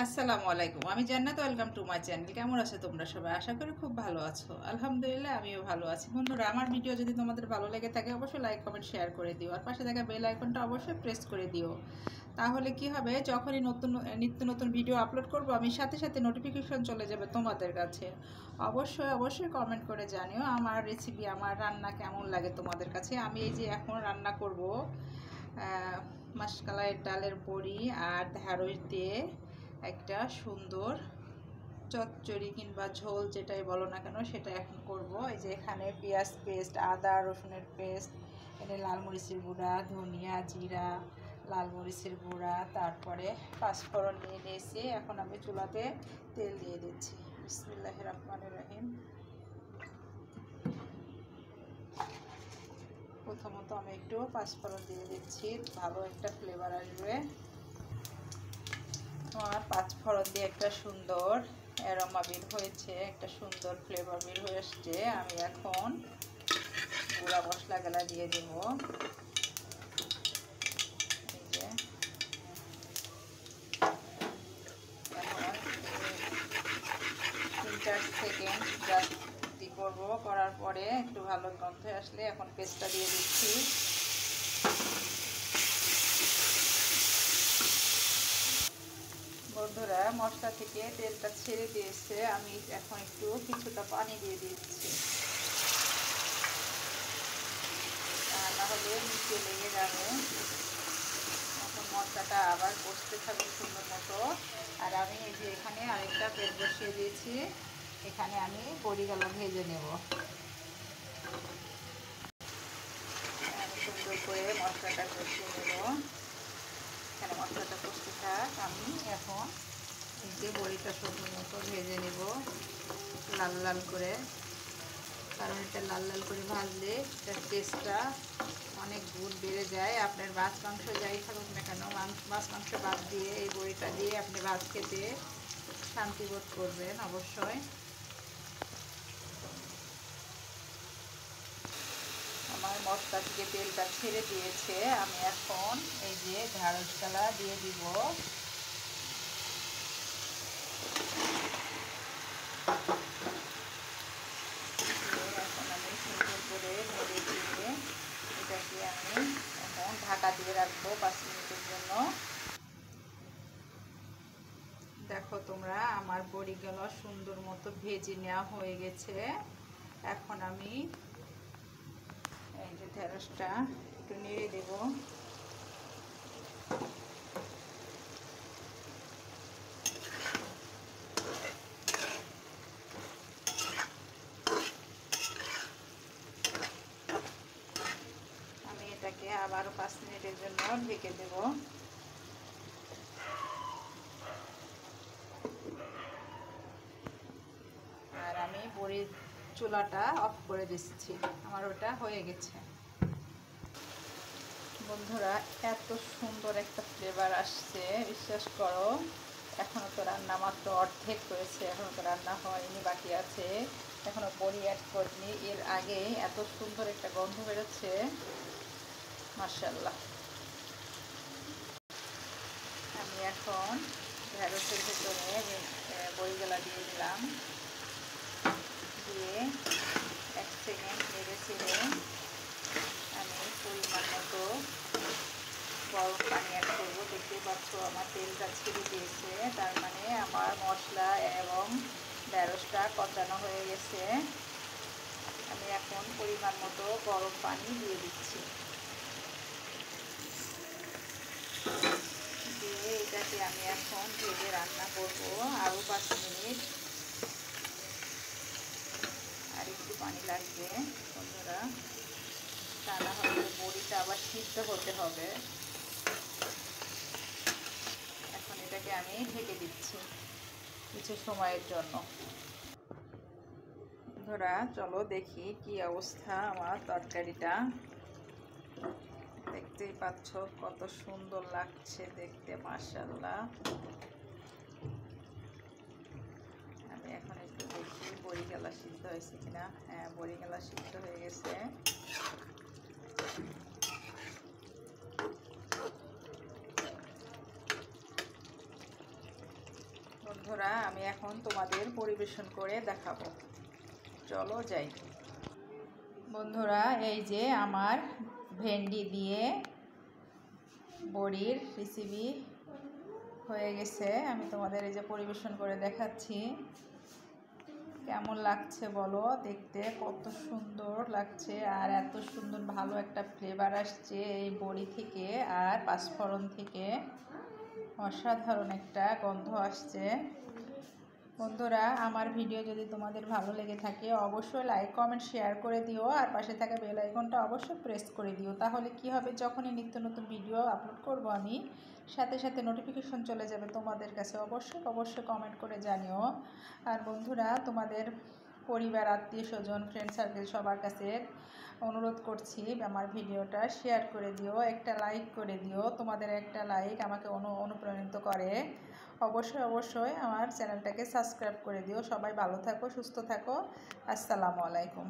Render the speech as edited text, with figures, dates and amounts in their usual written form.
আসসালামু আলাইকুম। আমি জান্নাত, ওয়েলকাম টু মাই চ্যানেল। কেমন আছো তোমরা সবাই? আশা করি খুব ভালো আছো। আলহামদুলিল্লাহ আমিও ভালো আছি। বন্ধুরা, আমার ভিডিও যদি তোমাদের ভালো লেগে থাকে অবশ্যই লাইক কমেন্ট শেয়ার করে দিও, আর পাশে থাকা বেল আইকনটা অবশ্যই প্রেস করে দিও। তাহলে কি হবে, যখনই নিত্য নতুন ভিডিও আপলোড করব আমি সাথে সাথে নোটিফিকেশন চলে যাবে তোমাদের কাছে। অবশ্যই কমেন্ট করে জানিও আমার রেসিপি, আমার রান্না কেমন লাগে তোমাদের কাছে। আমি এই যে এখন রান্না করব মাসকলাই ডালের বড়ি আর ঢ্যাঁড়স দিয়ে একটা সুন্দর চচ্চড়ি কিংবা ঝোল যেটাই বলো না কেন সেটা এখন করব। এই যে এখানে পেঁয়াজ পেস্ট, আদা রসুনের পেস্ট, এখানে লাল মরিচের গুঁড়া, ধনিয়া জিরা, লাল মরিচের গুঁড়া, তারপরে পাঁচফোড়ন নিয়ে নিয়েছি। এখন আমি চুলাতে তেল দিয়ে দিচ্ছি। বিসমিল্লাহির রহমানির রহিম। প্রথমত আমি একটু পাঁচফোড়ন দিয়ে দিচ্ছি, ভালো একটা ফ্লেভার আসবে। আমার পাঁচফোড়ন দিয়ে একটা সুন্দর অ্যারোমা বের হয়েছে, একটা সুন্দর ফ্লেভার বের হয়ে আসছে। আমি এখন গুঁড়া মশলাগুলো দিয়ে দেব। এই যে এখন 3-4 সেকেন্ড জাস্ট করবো, করার পরে একটু ভালো গন্ধ আসলে এখন পেস্টটা দিয়ে দিচ্ছি। বন্ধুরা, মশলা থেকে তেলটা ছেড়ে দিয়েছে, আমি এখন একটু কিছুটা পানি দিয়ে দিচ্ছি, নাহলে নিচে লেগে যাবে। এখন মশলাটা আবার কষতে থাকবে সুন্দর মতো। আর আমি এই যে এখানে আরেকটা প্লেট বসিয়ে দিয়েছি, এখানে আমি বড়িগুলো ভেজে নেব। আমি সুন্দর করে মশলাটা কষিয়ে নেব। এখানে মশলাটা কষতে থাক, আমি এখন এই যে বড়িটা সুন্দর মতো ভেজে নেব লাল লাল করে। কারণ এটা লাল লাল করে ভাজলে এটার টেস্টটা অনেক গুণ বেড়ে যায়। আপনার মাছ মাংস যাই থাকুক না কেন, মাছ মাংস বাদ দিয়ে এই বড়িটা দিয়ে আপনি ভাত খেতে শান্তি বোধ করবেন অবশ্যই। আমার মশলা থেকে তেলটা ছেড়ে দিয়েছে, আমি এখন এই যে ঢ্যাঁড়সগুলা দিয়ে দিব। এখন আমি সুন্দর করে নেড়ে দিয়ে এটাকে আমি এখন ঢাকা দিয়ে রাখবো 5 মিনিটের জন্য। দেখো তোমরা, আমার বড়িগুলো সুন্দর মতো ভেজে নেওয়া হয়ে গেছে। এখন আমি এই যে ঢেঁড়সটা একটু নেড়ে দেব। আমি এটাকে আবারও 5 মিনিটের জন্য ঢেকে দেব। আর আমি বড়ির চুলাটা অফ করে দিচ্ছি, আমার ওটা হয়ে গেছে। বন্ধুরা, এত সুন্দর একটা ফ্লেভার আসছে, বিশ্বাস করো। এখনও তো রান্না মাত্র অর্ধেক করেছে, এখনও তো রান্না হয়নি, বাকি আছে। এখনও বড়ি অ্যাড করিনি, এর আগেই এত সুন্দর একটা গন্ধ বেরোচ্ছে, মাশাআল্লাহ। আমি এখন ঢেঁড়সের ভেতরে বড়িগুলা দিয়ে দিলাম, দিয়ে 1 সেকেন্ড নেড়ে ছেড়ে আমি পরিমাণ মতো গরম পানি অ্যাড করবো। দেখতে পাচ্ছ আমার তেলটা ছেড়ে দিয়েছে, তার মানে আমার মশলা এবং ঢেঁড়সটা কষানো হয়ে গেছে। আমি এখন পরিমাণ মতো গরম পানি দিয়ে দিচ্ছি, দিয়ে এটাকে আমি এখন ভেজে রান্না করব আরও 5 মিনিট। আর একটু পানি লাগবে বন্ধুরা, তা না হলে বড়িটা আবার সিদ্ধ হতে হবে। এখন এটাকে আমি ঢেকে দিচ্ছি কিছু সময়ের জন্য। বন্ধুরা, চলো দেখি কি অবস্থা আমার তরকারিটা। দেখতেই পাচ্ছ কত সুন্দর লাগছে দেখতে, মাশাআল্লাহ। আমি এখন একটু দেখি বড়িগুলা সিদ্ধ হয়েছে কিনা। হ্যাঁ, বড়িগুলা সিদ্ধ হয়ে গেছে। বন্ধুরা আমি এখন তোমাদের পরিবেশন করে দেখাবো, চলো যাই। বন্ধুরা এই যে আমার ভেন্ডি দিয়ে বড়ির রেসিপি হয়ে গেছে, আমি তোমাদের এই যে পরিবেশন করে দেখাচ্ছি। কেমন লাগছে বলো, দেখতে কত সুন্দর লাগছে, আর এত সুন্দর ভালো একটা ফ্লেভার আসছে এই বড়ি থেকে আর পাঁচফোড়ন থেকে, অসাধারণ একটা গন্ধ আসছে। বন্ধুরা আমার ভিডিও যদি তোমাদের ভালো লেগে থাকে অবশ্যই লাইক কমেন্ট শেয়ার করে দিও, আর পাশে থাকা বেল আইকনটা অবশ্যই প্রেস করে দিও। তাহলে কি হবে, যখনই নিত্য নতুন ভিডিও আপলোড করব আমি সাথে সাথে নোটিফিকেশন চলে যাবে তোমাদের কাছে। অবশ্যই কমেন্ট করে জানিও। আর বন্ধুরা তোমাদের পরিবার, আত্মীয় স্বজন, ফ্রেন্ড সার্কেল সবার কাছে অনুরোধ করছি আমার ভিডিওটা শেয়ার করে দিও, একটা লাইক করে দিও। তোমাদের একটা লাইক আমাকে অনুপ্রাণিত করে। অবশ্যই আমার চ্যানেলটাকে সাবস্ক্রাইব করে দিও। সবাই ভালো থাকো, সুস্থ থাকো। আসসালামু আলাইকুম।